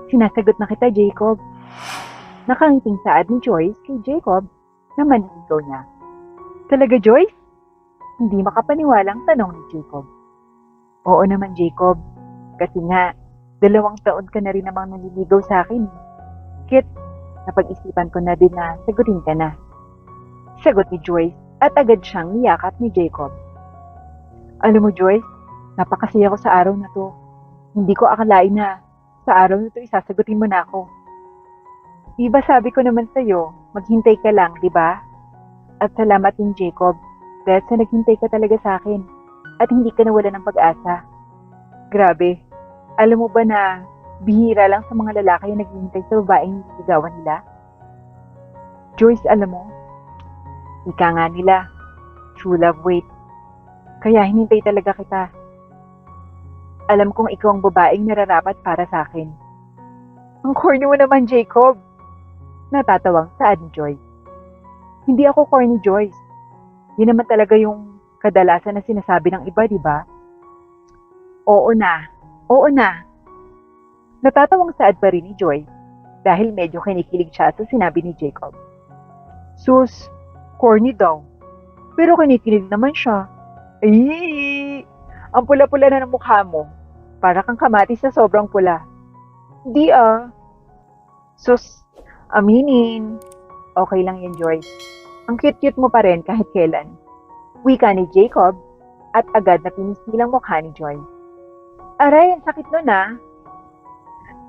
Sinasagot na kita, Jacob. Nakangiting saad ni Joyce kay Jacob na maniligaw niya. Talaga, Joyce? Hindi makapaniwalang tanong ni Jacob. Oo naman, Jacob. Kasi nga, 2 taon ka na rin namang nanliligaw sa akin. Kit, napag-isipan ko na din na sagutin ka na. Sagot ni Joyce at agad siyang niyakap ni Jacob. Alam mo, Joyce, napakasaya ko sa araw na to. Hindi ko akalain na sa araw na to isasagutin mo na ako. Diba sabi ko naman sa'yo, maghintay ka lang, di ba? At salamat din, Jacob, dahil sa naghintay ka talaga sa akin at hindi ka nawala ng pag-asa. Grabe, alam mo ba na bihira lang sa mga lalaki yung naghihintay sa babaeng nililigawan nila? Joyce, alam mo, ika nga nila, true love wait. Kaya hinintay talaga kita. Alam kong ikaw ang babaeng nararapat para sa akin. Ang corny mo naman, Jacob. Natatawang saad ni Joyce. Hindi ako corny, Joyce. Yun naman talaga yung kadalasan na sinasabi ng iba, di ba? Oo na. Oo na. Natatawang saad pa rin ni Joyce dahil medyo kinikilig siya sa sinabi ni Jacob. Sus, corny daw. Pero kinikilig naman siya. Ay, ang pula-pula na ng mukha mo. Para kang kamatis sa sobrang pula. Di ah. Sus, aminin. Okay lang yan, Joyce. Ang cute-cute mo pa rin kahit kailan. Wika ni Jacob at agad na pinisilang mukha ni Joyce. Aray, ang sakit nun ah.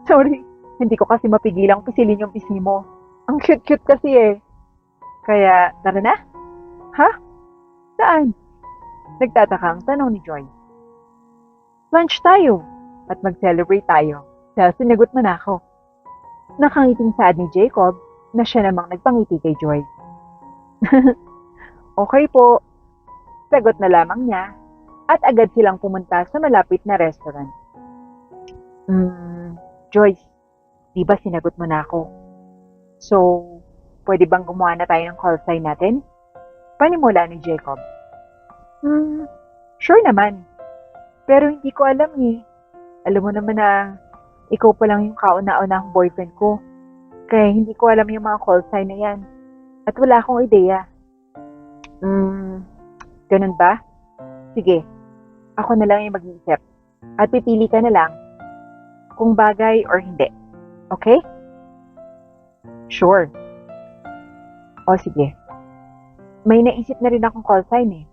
Sorry, hindi ko kasi mapigilang pisilin yung pisngi mo. Ang cute-cute kasi eh. Kaya, tara na? Ha? Saan? Nagtatakang tanong ni Joyce. Lunch tayo at mag-celebrate tayo dahil sinagot mo na ako. Nakangiting saad ni Jacob na siya namang nagpangiti kay Joyce. Okay po, sagot na lamang niya at agad silang pumunta sa malapit na restaurant. Joyce, di ba sinagot mo na ako? So, pwede bang gumawa na tayo ng call sign natin? Panimula ni Jacob. Sure naman. Pero hindi ko alam eh. Alam mo naman na ikaw pa lang yung kauna-unahang boyfriend ko. Kaya hindi ko alam yung mga call sign na yan. At wala akong ideya. Ganun ba? Sige, ako na lang yung mag-iisip. At pipili ka na lang kung bagay or hindi. Okay? Sure. O sige. May naisip na rin akong call sign eh.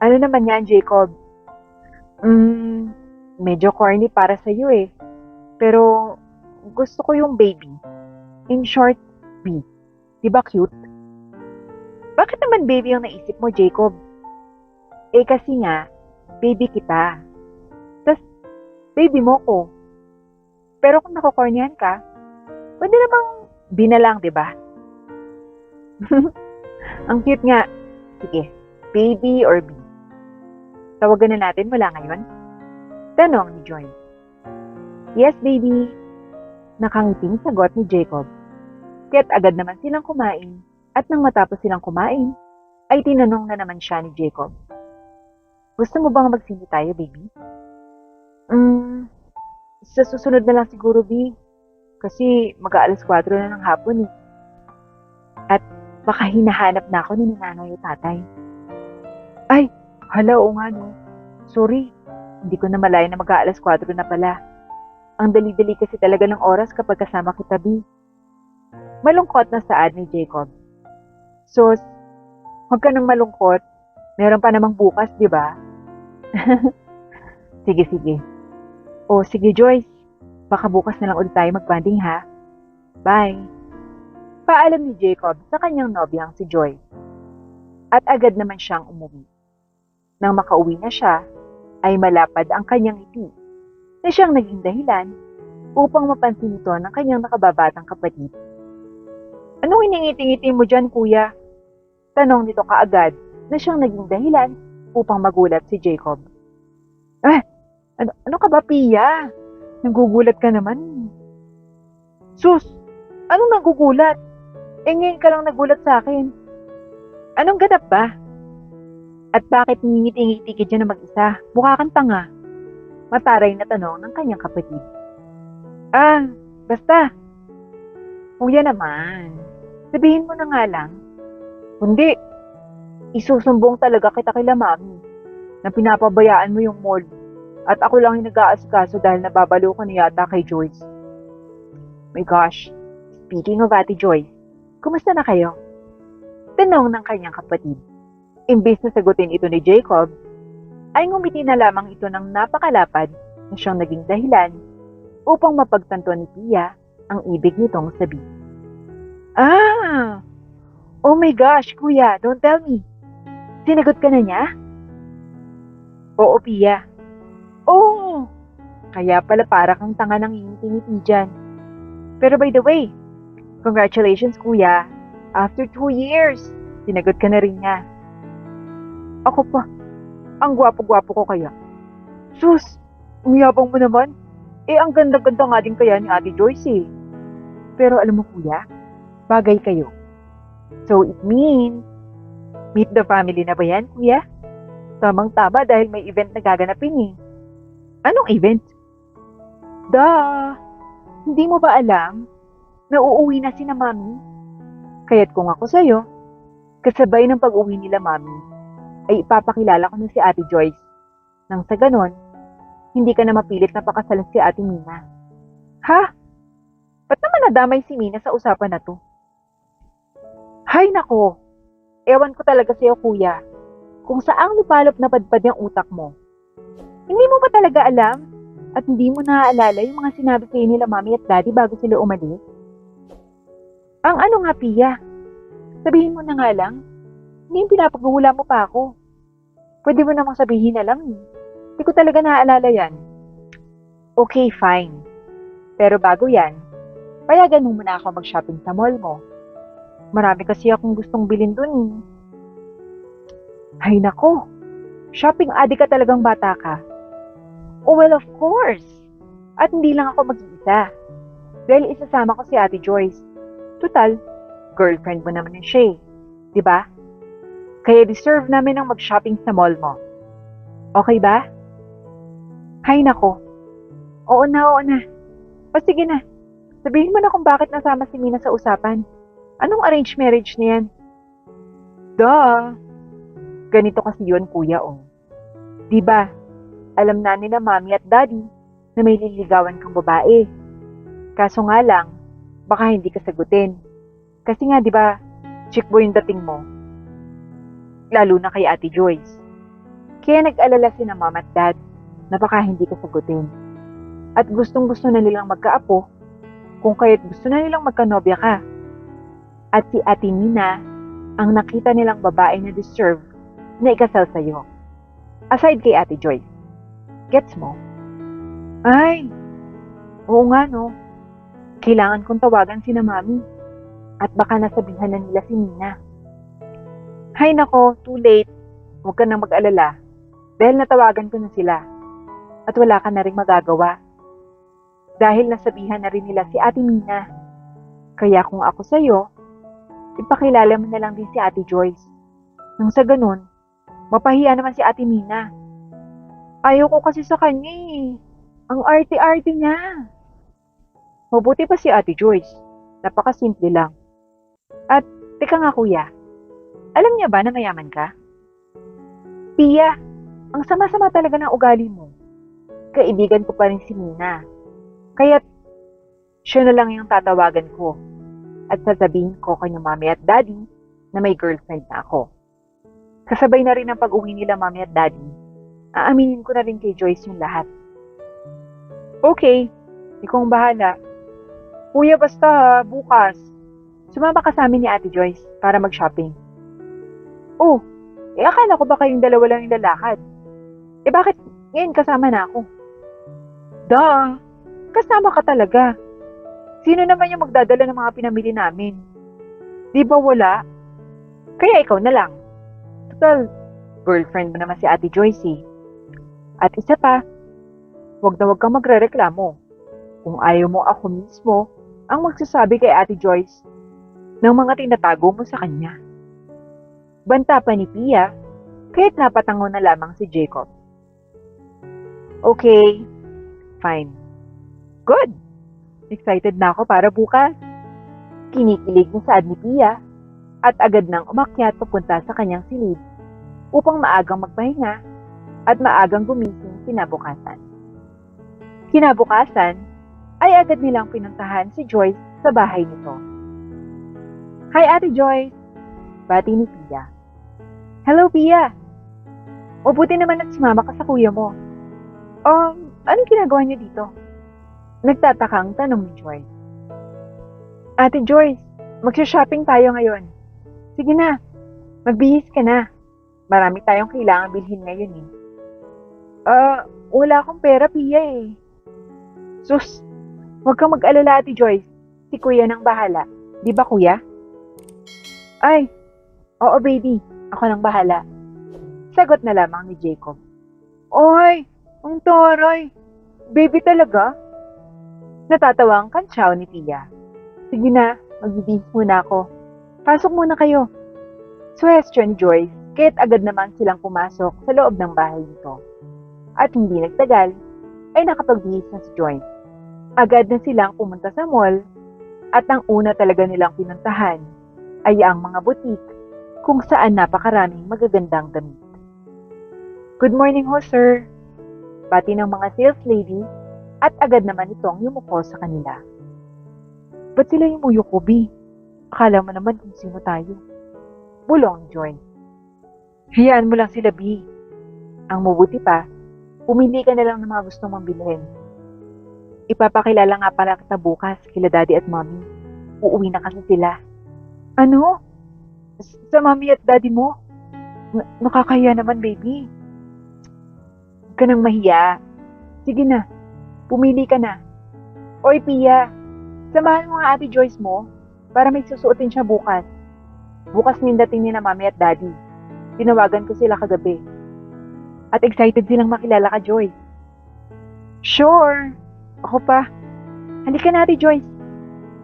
Ano naman yan, Jacob? Medyo corny para sa'yo eh. Pero gusto ko yung baby. In short, B. Diba cute? Bakit naman baby yung naisip mo, Jacob? Eh kasi nga, baby kita. Tas, baby mo ko. Pero kung nakukornyan ka, pwede namang B na lang, diba? Ang cute nga. Sige, baby or B? Tawagan na natin mula ngayon? Tanong ni Joy. Yes, baby. Nakangiting sagot ni Jacob. Kaya't agad naman silang kumain at nang matapos silang kumain, ay tinanong na naman siya ni Jacob. Gusto mo bang magsindi tayo, baby? Sa susunod na lang siguro, B. Kasi mag-aalas 4 na ng hapon eh. At baka hinahanap na ako ni nanay at tatay. Ay, hala, oo nga no. Sorry, hindi ko na malaya na mag-aalas 4 na pala. Ang dali-dali kasi talaga ng oras kapag kasama kita, B. Malungkot na saad ni Jacob. Sus, huwag ka nang malungkot. Meron pa namang bukas, di ba? Sige, sige. O, sige Joyce. Baka bukas na lang ulit tayo mag-banding ha. Bye. Paalam ni Jacob sa kanyang nobyang si Joyce. At agad naman siyang umuwi. Nang makauwi na siya, ay malapad ang kanyang ngiti na siyang naging dahilan upang mapansin ito ng kanyang nakababatang kapatid. Anong iningiti-ngiti mo dyan, kuya? Tanong nito kaagad na siyang naging dahilan upang magulat si Jacob. Ano ka ba, Pia? Nagugulat ka naman. Sus, anong nagugulat? Ngayon ka lang nagulat sa akin. Anong ganap ba? At bakit ngingiti-ngiti ka dyan na mag-isa? Mukha kang tanga. Mataray na tanong ng kanyang kapatid. Basta. Kuya naman. Sabihin mo na nga lang. Kundi, isusumbong talaga kita kila mami na pinapabayaan mo yung mall at ako lang yung nag-aasikaso dahil nababalo ka na yata kay Joyce. My gosh, speaking of Ate Joyce, kumusta na kayo? Tanong ng kanyang kapatid. Imbis na sagutin ito ni Jacob, ay ngumiti na lamang ito ng napakalapad na siyang naging dahilan upang mapagtanto ni Pia ang ibig nitong sabihin. Oh my gosh, kuya, don't tell me. Sinagot ka na niya? Oo, Pia. Oh, kaya pala para kang tanga ng ngingiti dyan. Pero by the way, congratulations kuya. After 2 years, sinagot ka na rin niya. Ako pa, ang gwapo-gwapo ko kaya. Sus, umiyabang mo naman. Ang ganda-ganda nga din kaya ni Ate Joyce eh. Pero alam mo kuya, bagay kayo. So it means, meet the family na ba yan kuya? Tamang-tama dahil may event na gaganapin eh. Anong event? Hindi mo ba alam na uuwi na si na mami? Kaya't kung ako sa'yo, kasabay ng pag-uwi nila mami, ay ipapakilala ko na si Ate Joyce. Nang sa ganon, hindi ka na mapilit na pakasalan si Ate Mina. Ha? Ba't naman nadamay si Mina sa usapan na to? Hay nako, ewan ko talaga sa'yo kuya, kung saang lupalop na padpad yung utak mo. Hindi mo ba talaga alam at hindi mo naaalala yung mga sinabi sa'yo nila mami at daddy bago sila umalis? Ang ano nga Pia? Sabihin mo na nga lang, hindi yung pinapaghuhula mo pa ako. Pwede mo namang sabihin na lang eh. Hindi ko talaga naaalala yan. Okay, fine. Pero bago yan, payagan mo muna ako mag-shopping sa mall mo. Marami kasi akong gustong bilhin dun eh. Hay nako, shopping addict ka talagang bata ka. Oh well, of course. At hindi lang ako mag-iisa. Dahil isasama ko si Ate Joyce. Total, girlfriend mo naman yun siya eh. Diba? Kaya deserve namin ang mag-shopping sa mall mo. Okay ba? Hay nako. Oo na. O sige na. Sabihin mo na kung bakit nasama si Mina sa usapan. Anong arranged marriage na yan? Ganito kasi yun, kuya, oh. Diba, alam na nila mami at daddy na may liligawan kang babae. Kaso nga lang, baka hindi ka sagutin. Kasi nga, diba, chick boy yung dating mo. Lalo na kay Ate Joyce. Kaya nag-alala si na mama at dad na baka hindi ka sagutin. At gustong-gusto na nilang magkaapo, kung kaya't gusto na nilang magkanobya ka. At si Ate Mina ang nakita nilang babae na deserve na ikasal sa'yo. Aside kay Ate Joyce. Gets mo? Ay, oo nga no. Kailangan kong tawagan si na mami. At baka nasabihan na nila si Mina. Hay nako, too late. Huwag ka nang mag-alala. Dahil natawagan ko na sila. At wala ka na rin magagawa. Dahil nasabihan na rin nila si Ate Mina. Kaya kung ako sa'yo, ipakilala mo na lang din si Ate Joyce. Nang sa ganun, mapahiya naman si Ate Mina. Ayaw ko kasi sa kanya eh. Ang arte-arte niya. Mabuti pa si Ate Joyce. Napakasimple lang. At, teka nga kuya, alam niya ba na mayaman ka? Pia, ang sama-sama talaga ng ugali mo. Kaibigan ko pa rin si Mina. Kaya't, siya na lang yung tatawagan ko. At sasabihin ko kay mami at daddy na may girlfriend na ako. Kasabay na rin ang pag-uwi nila mami at daddy. Aaminin ko na rin kay Joyce yung lahat. Okay, ikaw ang bahala. Kuya basta bukas, sumama ka sa amin ni Ate Joyce para mag-shopping. Oh, akala ko ba kayong dalawa lang yung lalakad? Bakit ngayon kasama na ako? Kasama ka talaga. Sino naman yung magdadala ng mga pinamili namin? Di ba wala? Kaya ikaw na lang. Total, girlfriend mo naman si Ate Joyce eh. At isa pa, wag na wag kang magrereklamo. Kung ayaw mo ako mismo ang magsasabi kay Ate Joyce ng mga tinatago mo sa kanya. Banta pa ni Pia, kahit napatango na lamang si Jacob. Okay, fine. Good! Excited na ako para bukas. Kinikilig na saad ni Pia at agad nang umakyat papunta sa kanyang silid upang maagang magpahinga at maagang gumising kinabukasan. Kinabukasan ay agad nilang pinuntahan si Joyce sa bahay nito. Hi Ate Joyce! Bati ni Pia. Hello Pia! Mabuti naman at sumama ka sa kuya mo. Anong ginagawa niyo dito? Nagtatakang tanong ni Joyce. Ate Joyce, magsha-shopping tayo ngayon. Sige na, magbihis ka na. Marami tayong kailangan bilhin ngayon eh. Wala akong pera, Pia eh. Sus, huwag kang mag-alala Ate Joyce. Si kuya nang bahala. Di ba kuya? Ay, oo baby, ako nang bahala. Sagot na lamang ni Jacob. Oy, ang taray. Baby talaga? Natatawa ang kantsaw ni Pia. Sige na, magbibihis muna ako. Pasok muna kayo. Suwestyon ni Joyce, kahit agad naman silang pumasok sa loob ng bahay nito. At hindi nagtagal, ay nakapagbihis na si Joyce. Agad na silang pumunta sa mall, at ang una talaga nilang pinuntahan ay ang mga butik kung saan napakaraming magagandang damit. Good morning ho, sir. Bati ng mga sales lady at agad naman itong yumuko sa kanila. Ba't sila yumuyuko, B? Akala mo naman kung sino tayo. Bulong ni Joyce. Hayaan mo lang sila, B. Ang mabuti pa, pumili ka na lang ng mga gusto mong bilhin. Ipapakilala nga pala kita bukas kila daddy at mommy. Uuwi na kasi sila. Ano? Sa mommy at daddy mo? Nakakahiya naman, baby. Huwag ka nang mahiya. Sige na, pumili ka na. Oy, Pia, samahan mo nga Ate Joyce mo para may susuotin siya bukas. Bukas nindating niya na mommy at daddy. Tinawagan ko sila kagabi. At excited silang makilala ka, Joyce. Sure. Ako pa. Halika na, Ate Joyce.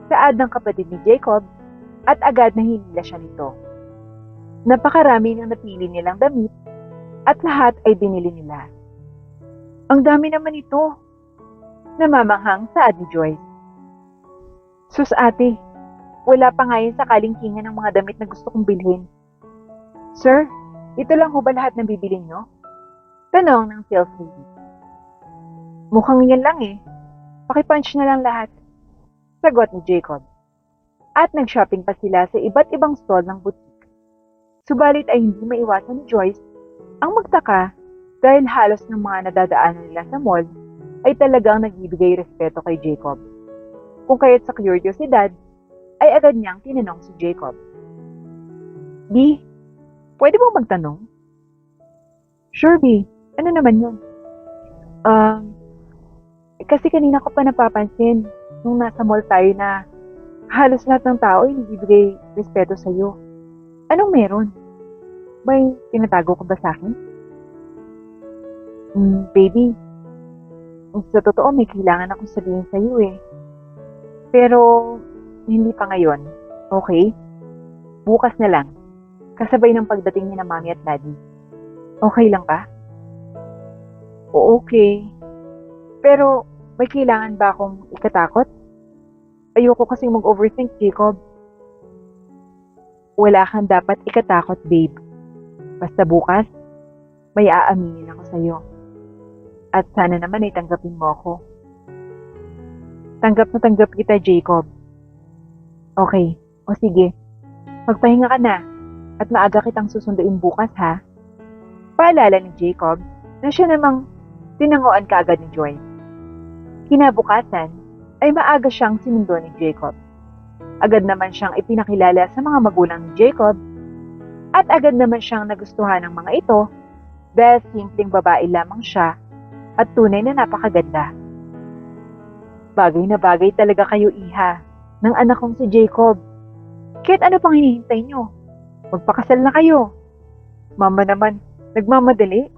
Saad ng kapatid ni Jacob at agad na hinila siya nito. Napakarami ng napili nilang damit at lahat ay binili nila. Ang dami naman ito. Namamanghang saad ni Joyce. Sus ate, wala pa nga yun sa kalingkingan ng mga damit na gusto kong bilhin. Sir, ito lang ho ba lahat ng bibili nyo? Tanong ng sales lady. Mukhang yan lang eh. Pakipunch na lang lahat. Sagot ni Jacob. At nag-shopping pa sila sa iba't ibang stall ng boutique. Subalit ay hindi maiwasan ni Joyce ang magtaka dahil halos ng mga nadadaanan nila sa mall ay talagang nagbibigay respeto kay Jacob. Kung kaya't sa kuryosidad, ay agad niyang tinanong si Jacob. B, pwede mo magtanong? Sure, B. Ano naman yun? Kasi kanina ko pa napapansin nung nasa mall tayo na halos lahat ng tao ay nagbibigay respeto sa'yo. Anong meron? May tinatago ko ba sa akin? Baby, sa totoo may kailangan akong sabihin sa'yo eh. Pero, hindi pa ngayon, okay? Bukas na lang, kasabay ng pagdating ni na mommy at daddy. Okay lang ba? O okay. Pero, may kailangan ba akong ikatakot? Ayoko kasing mag-overthink, Jacob. Wala kang dapat ikatakot, babe. Basta bukas, may aaminin ako sa'yo. At sana naman ay tanggapin mo ako. Tanggap na tanggap kita, Jacob. Okay, o sige. Magpahinga ka na at maaga kitang susunduin bukas, ha? Paalala ni Jacob na siya namang tinanguan kaagad ni Joyce. Kinabukasan ay maaga siyang sinundo ni Jacob. Agad naman siyang ipinakilala sa mga magulang ni Jacob at agad naman siyang nagustuhan ng mga ito dahil simpleng babae lamang siya at tunay na napakaganda. Bagay na bagay talaga kayo, iha, ng anak kong si Jacob. Kahit ano pang hinihintay nyo? Magpakasal na kayo. Mama naman, nagmamadali.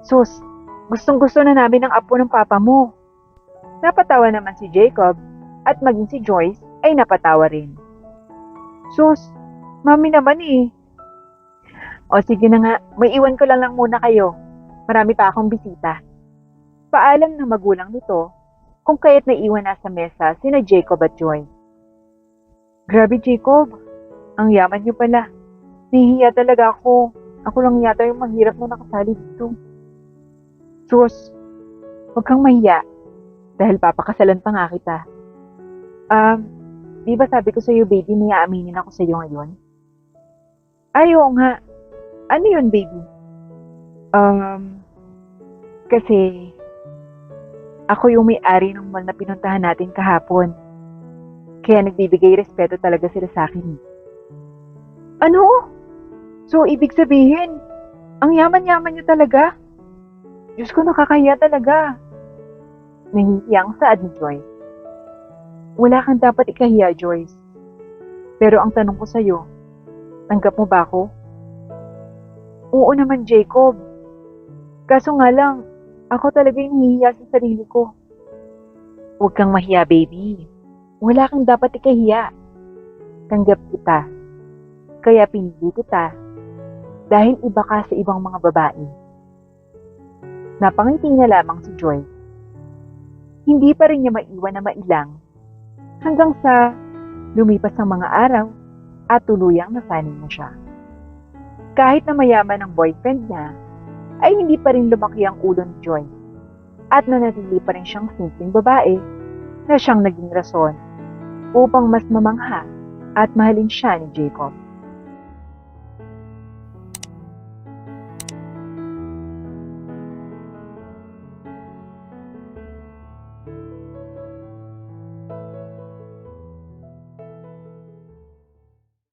Sus, gustong-gusto na namin ang apo ng papa mo. Napatawa naman si Jacob at maging si Joyce ay napatawa rin. Sus, mami naman eh. O sige na nga, may iwan ko lang muna kayo. Marami pa akong bisita. Paalam ng magulang nito kung kaya't naiwan na sa mesa sina Jacob at Joy. Grabe Jacob, ang yaman niyo pala. Nahihiya talaga ako. Ako lang yata yung mahirap na nakasali dito. Sus, huwag kang mahiya dahil papakasalan pa nga kita. Di ba sabi ko sa'yo baby may aaminin ako sa'yo ngayon? Ay, oo nga. Ano yun baby? Kasi ako yung may-ari ng mall na pinuntahan natin kahapon. Kaya nagbibigay respeto talaga sila sa akin. Ano? So, ibig sabihin, ang yaman-yaman niyo talaga? Diyos ko, nakakahiya talaga. Nahihiyang saad ni Joy. Wala kang dapat ikahiya, Joyce. Pero ang tanong ko sa'yo, tanggap mo ba ako? Oo naman, Jacob. Kaso nga lang, ako talaga yung nahihiya sa sarili ko. Huwag kang mahiya, baby. Wala kang dapat ikahiya. Tanggap kita. Kaya pinili kita. Dahil iba ka sa ibang mga babae. Napangiti na lamang si Joy. Hindi pa rin niya maiwan na mailang hanggang sa lumipas ang mga araw at tuluyang nasanin na siya. Kahit na mayaman ang boyfriend niya, ay hindi pa rin lumaki ang ulo ni Joy at nanatili pa rin siyang simpleng babae na siyang naging rason upang mas mamangha at mahalin siya ni Jacob.